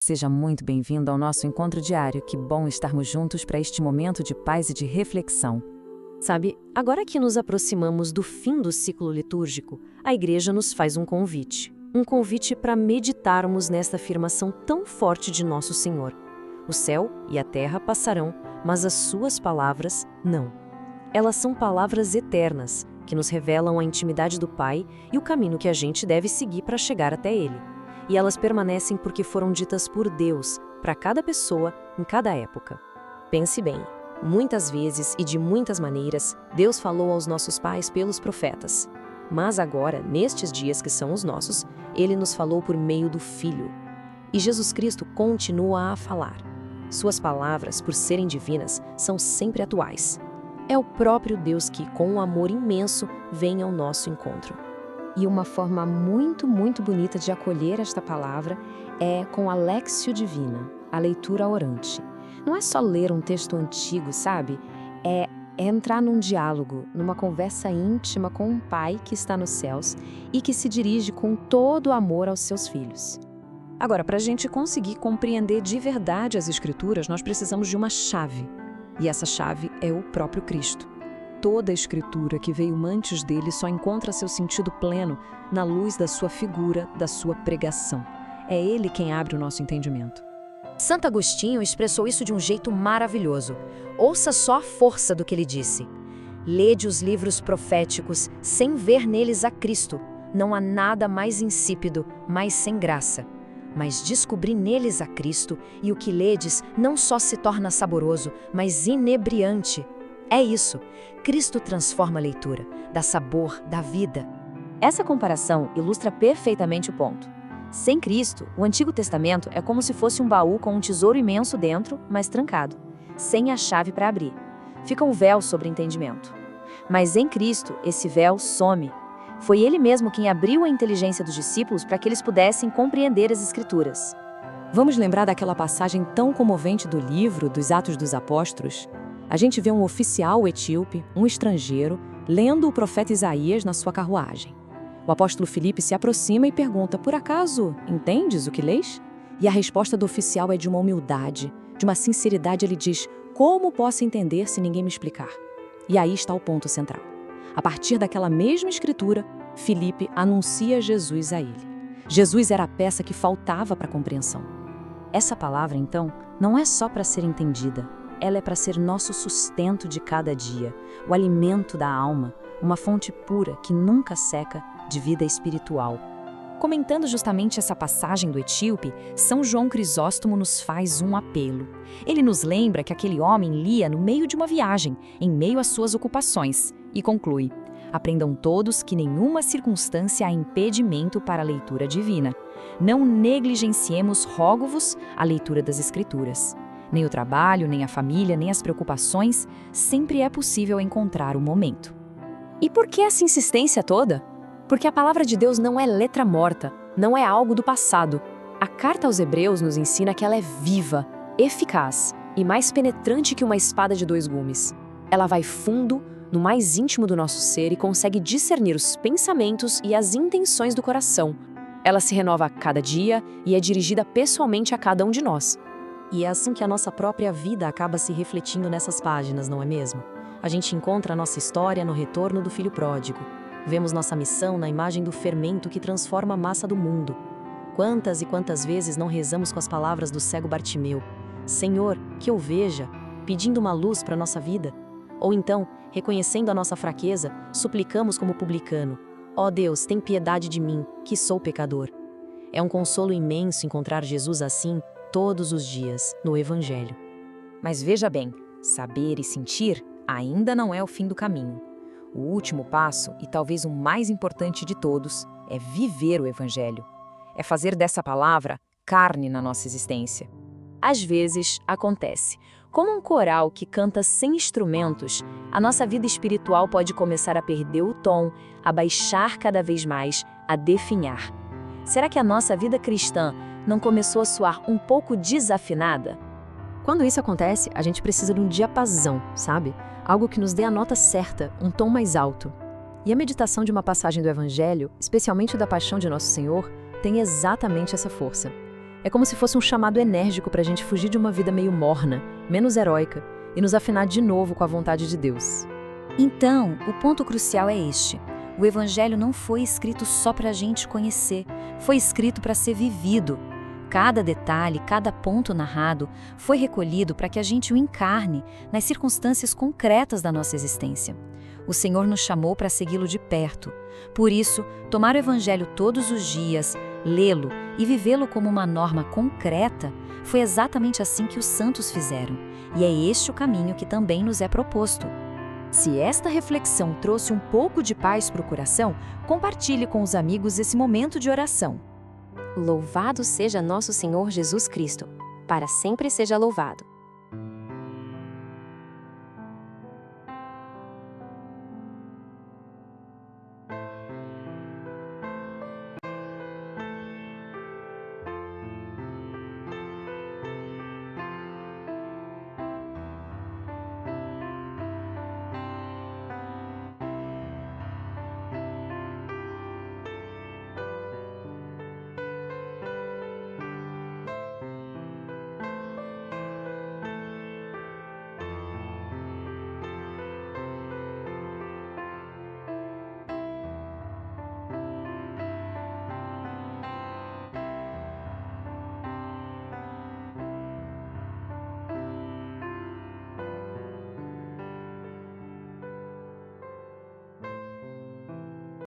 Seja muito bem-vindo ao nosso encontro diário. Que bom estarmos juntos para este momento de paz e de reflexão. Sabe, agora que nos aproximamos do fim do ciclo litúrgico, a Igreja nos faz um convite. Um convite para meditarmos nesta afirmação tão forte de Nosso Senhor. O céu e a terra passarão, mas as suas palavras não. Elas são palavras eternas, que nos revelam a intimidade do Pai e o caminho que a gente deve seguir para chegar até Ele. E elas permanecem porque foram ditas por Deus, para cada pessoa, em cada época. Pense bem, muitas vezes e de muitas maneiras, Deus falou aos nossos pais pelos profetas. Mas agora, nestes dias que são os nossos, Ele nos falou por meio do Filho. E Jesus Cristo continua a falar. Suas palavras, por serem divinas, são sempre atuais. É o próprio Deus que, com um amor imenso, vem ao nosso encontro. E uma forma muito bonita de acolher esta palavra é com a Lectio Divina, a leitura orante. Não é só ler um texto antigo, sabe? É entrar num diálogo, numa conversa íntima com um pai que está nos céus e que se dirige com todo o amor aos seus filhos. Agora, para a gente conseguir compreender de verdade as Escrituras, nós precisamos de uma chave. E essa chave é o próprio Cristo. Toda a Escritura que veio antes dele só encontra seu sentido pleno na luz da sua figura, da sua pregação. É ele quem abre o nosso entendimento. Santo Agostinho expressou isso de um jeito maravilhoso. Ouça só a força do que ele disse. Lede os livros proféticos sem ver neles a Cristo. Não há nada mais insípido, mais sem graça. Mas descobri neles a Cristo, e o que ledes não só se torna saboroso, mas inebriante. É isso. Cristo transforma a leitura, dá sabor, dá vida. Essa comparação ilustra perfeitamente o ponto. Sem Cristo, o Antigo Testamento é como se fosse um baú com um tesouro imenso dentro, mas trancado, sem a chave para abrir. Fica um véu sobre o entendimento. Mas em Cristo, esse véu some. Foi Ele mesmo quem abriu a inteligência dos discípulos para que eles pudessem compreender as Escrituras. Vamos lembrar daquela passagem tão comovente do livro dos Atos dos Apóstolos? A gente vê um oficial etíope, um estrangeiro, lendo o profeta Isaías na sua carruagem. O apóstolo Filipe se aproxima e pergunta: por acaso entendes o que lês? E a resposta do oficial é de uma humildade, de uma sinceridade. Ele diz: como posso entender se ninguém me explicar? E aí está o ponto central. A partir daquela mesma escritura, Filipe anuncia Jesus a ele. Jesus era a peça que faltava para a compreensão. Essa palavra, então, não é só para ser entendida. Ela é para ser nosso sustento de cada dia, o alimento da alma, uma fonte pura que nunca seca de vida espiritual. Comentando justamente essa passagem do etíope, São João Crisóstomo nos faz um apelo. Ele nos lembra que aquele homem lia no meio de uma viagem, em meio às suas ocupações, e conclui: aprendam todos que nenhuma circunstância há impedimento para a leitura divina. Não negligenciemos, rogo-vos, a leitura das Escrituras. Nem o trabalho, nem a família, nem as preocupações, sempre é possível encontrar o momento. E por que essa insistência toda? Porque a palavra de Deus não é letra morta, não é algo do passado. A carta aos Hebreus nos ensina que ela é viva, eficaz e mais penetrante que uma espada de dois gumes. Ela vai fundo, no mais íntimo do nosso ser e consegue discernir os pensamentos e as intenções do coração. Ela se renova a cada dia e é dirigida pessoalmente a cada um de nós. E é assim que a nossa própria vida acaba se refletindo nessas páginas, não é mesmo? A gente encontra a nossa história no retorno do Filho Pródigo. Vemos nossa missão na imagem do fermento que transforma a massa do mundo. Quantas e quantas vezes não rezamos com as palavras do cego Bartimeu: Senhor, que eu veja, pedindo uma luz para a nossa vida? Ou então, reconhecendo a nossa fraqueza, suplicamos como publicano: ó Deus, tem piedade de mim, que sou pecador. É um consolo imenso encontrar Jesus assim, todos os dias, no Evangelho. Mas veja bem, saber e sentir ainda não é o fim do caminho. O último passo, e talvez o mais importante de todos, é viver o Evangelho. É fazer dessa palavra carne na nossa existência. Às vezes, acontece. Como um coral que canta sem instrumentos, a nossa vida espiritual pode começar a perder o tom, a baixar cada vez mais, a definhar. Será que a nossa vida cristã não começou a soar um pouco desafinada? Quando isso acontece, a gente precisa de um diapasão, sabe? Algo que nos dê a nota certa, um tom mais alto. E a meditação de uma passagem do Evangelho, especialmente da Paixão de Nosso Senhor, tem exatamente essa força. É como se fosse um chamado enérgico para a gente fugir de uma vida meio morna, menos heróica, e nos afinar de novo com a vontade de Deus. Então, o ponto crucial é este. O Evangelho não foi escrito só para a gente conhecer, foi escrito para ser vivido. Cada detalhe, cada ponto narrado foi recolhido para que a gente o encarne nas circunstâncias concretas da nossa existência. O Senhor nos chamou para segui-lo de perto. Por isso, tomar o Evangelho todos os dias, lê-lo e vivê-lo como uma norma concreta, foi exatamente assim que os santos fizeram. E é este o caminho que também nos é proposto. Se esta reflexão trouxe um pouco de paz para o coração, compartilhe com os amigos esse momento de oração. Louvado seja nosso Senhor Jesus Cristo. Para sempre seja louvado.